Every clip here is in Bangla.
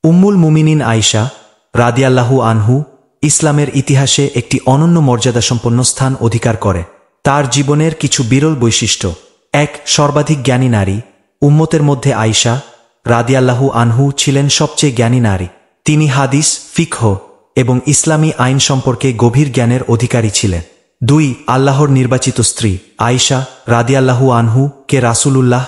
উম্মুল মুমিনিন আয়েশা রাদিয়াল্লাহু আনহু ইসলামের ইতিহাসে একটি অনন্য মর্যাদাসম্পন্ন স্থান অধিকার করে। তার জীবনের কিছু বিরল বৈশিষ্ট্য। ১. সর্বাধিক জ্ঞানী নারী। উম্মতের মধ্যে আয়েশা রাদিয়াল্লাহু আনহু ছিলেন সবচেয়ে জ্ঞানী নারী। তিনি হাদিস, ফিকহ এবং ইসলামী আইন সম্পর্কে গভীর জ্ঞানের অধিকারী ছিলেন। ২. আল্লাহর নির্বাচিত স্ত্রী। আয়েশা রাদিয়াল্লাহু আনহু কে রাসূলুল্লাহ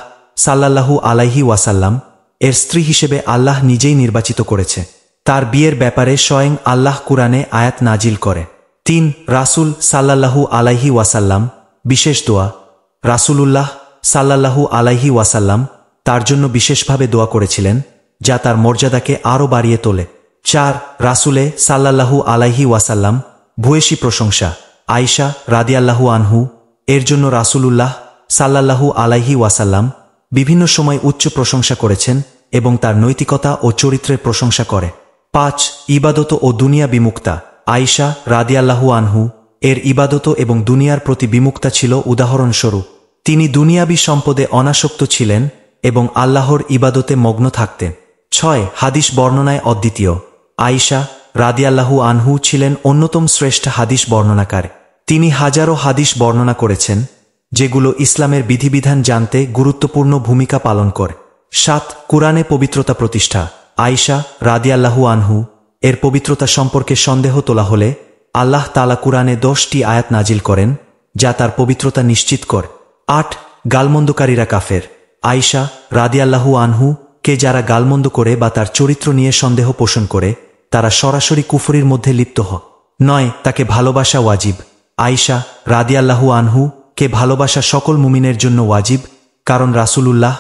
সাল্লাল্লাহু আলাইহি ওয়াসাল্লাম এর স্ত্রী হিসেবে আল্লাহ নিজেই নির্বাচিত করেছে। তার বিয়ের ব্যাপারে স্বয়ং আল্লাহ কুরআনে আয়াত নাজিল করে। ৩. রাসূল সাল্লাল্লাহু আলাইহি ওয়াসাল্লাম বিশেষ দোয়া। রাসূলুল্লাহ সাল্লাল্লাহু আলাইহি ওয়াসাল্লাম তার জন্য বিশেষভাবে দোয়া করেছিলেন, যা তার মর্যাদাকে আরও বাড়িয়ে তোলে। ৪. রাসূলে সাল্লাল্লাহু আলাইহি ওয়াসাল্লাম ভূয়সী প্রশংসা। আয়েশা রাদিয়াল্লাহু আনহু এর জন্য রাসূলুল্লাহ সাল্লাল্লাহু আলাইহি ওয়াসাল্লাম বিভিন্ন সময় উচ্চ প্রশংসা করেছেন এবং তার নৈতিকতা ও চরিত্রের প্রশংসা করে। ৫. ইবাদত ও দুনিয়া বিমুক্তা। আয়েশা রাদিয়াল্লাহু আনহু এর ইবাদত এবং দুনিয়ার প্রতি বিমুক্তা ছিল উদাহরণস্বরূপ। তিনি দুনিয়াবী সম্পদে অনাসক্ত ছিলেন এবং আল্লাহর ইবাদতে মগ্ন থাকতেন। ৬. হাদিস বর্ণনায় অদ্বিতীয়। আয়েশা রাদিয়াল্লাহু আনহু ছিলেন অন্যতম শ্রেষ্ঠ হাদিস বর্ণনাকার। তিনি হাজারো হাদিস বর্ণনা করেছেন, যেগুলো ইসলামের বিধিবিধান জানতে গুরুত্বপূর্ণ ভূমিকা পালন করে। ৭. কুরআনে পবিত্রতা প্রতিষ্ঠা। আয়েশা রাদিয়াল্লাহু আনহু এর পবিত্রতা সম্পর্কে সন্দেহ তোলা হলে আল্লাহ তাআলা কুরআনে ১০টি আয়াত নাজিল করেন, যা তার পবিত্রতা নিশ্চিত করে। ৮. গালমন্দকারীরা কাফের। আয়েশা রাদিয়াল্লাহু আনহু কে যারা গালমন্দ করে বা তার চরিত্র নিয়ে সন্দেহ পোষণ করে, তারা সরাসরি কুফরির মধ্যে লিপ্ত হয়। ৯. তাকে ভালোবাসা ওয়াজিব। আয়েশা রাদিয়াল্লাহু আনহু কে ভালোবাসা সকল মুমিনের জন্য ওয়াজিব, কারণ রাসূলুল্লাহ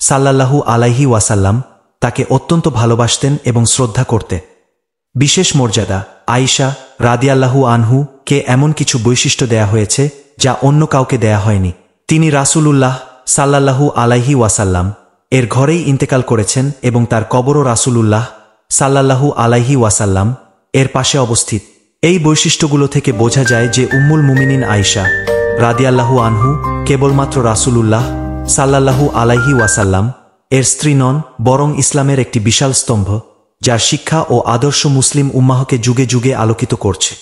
সাল্লাল্লাহু আলাইহি ওয়াসাল্লাম তাকে অত্যন্ত ভালোবাসতেন এবং শ্রদ্ধা করতে। বিশেষ মর্যাদা। আয়েশা রাদিয়াল্লাহু আনহু কে এমন কিছু বৈশিষ্ট্য দেয়া হয়েছে যা অন্য কাউকে দেয়া হয়নি। তিনি রাসূলুল্লাহ সাল্লাল্লাহু আলাইহি ওয়াসাল্লাম এর ঘরেই ইন্তেকাল করেছেন এবং তার কবরও রাসূলুল্লাহ সাল্লাল্লাহু আলাইহি ওয়াসাল্লাম এর পাশে অবস্থিত। এই বৈশিষ্ট্যগুলো থেকে বোঝা যায় যে উম্মুল মুমিনিন আয়েশা রাদিয়াল্লাহু আনহু কেবলমাত্র রাসূলুল্লাহ সাল্লাল্লাহু আলাইহি ওয়াসাল্লাম এর স্ত্রী নন, বরং ইসলামের একটি বিশাল স্তম্ভ, যার শিক্ষা ও আদর্শ মুসলিম উম্মাহকে যুগে যুগে আলোকিত করছে।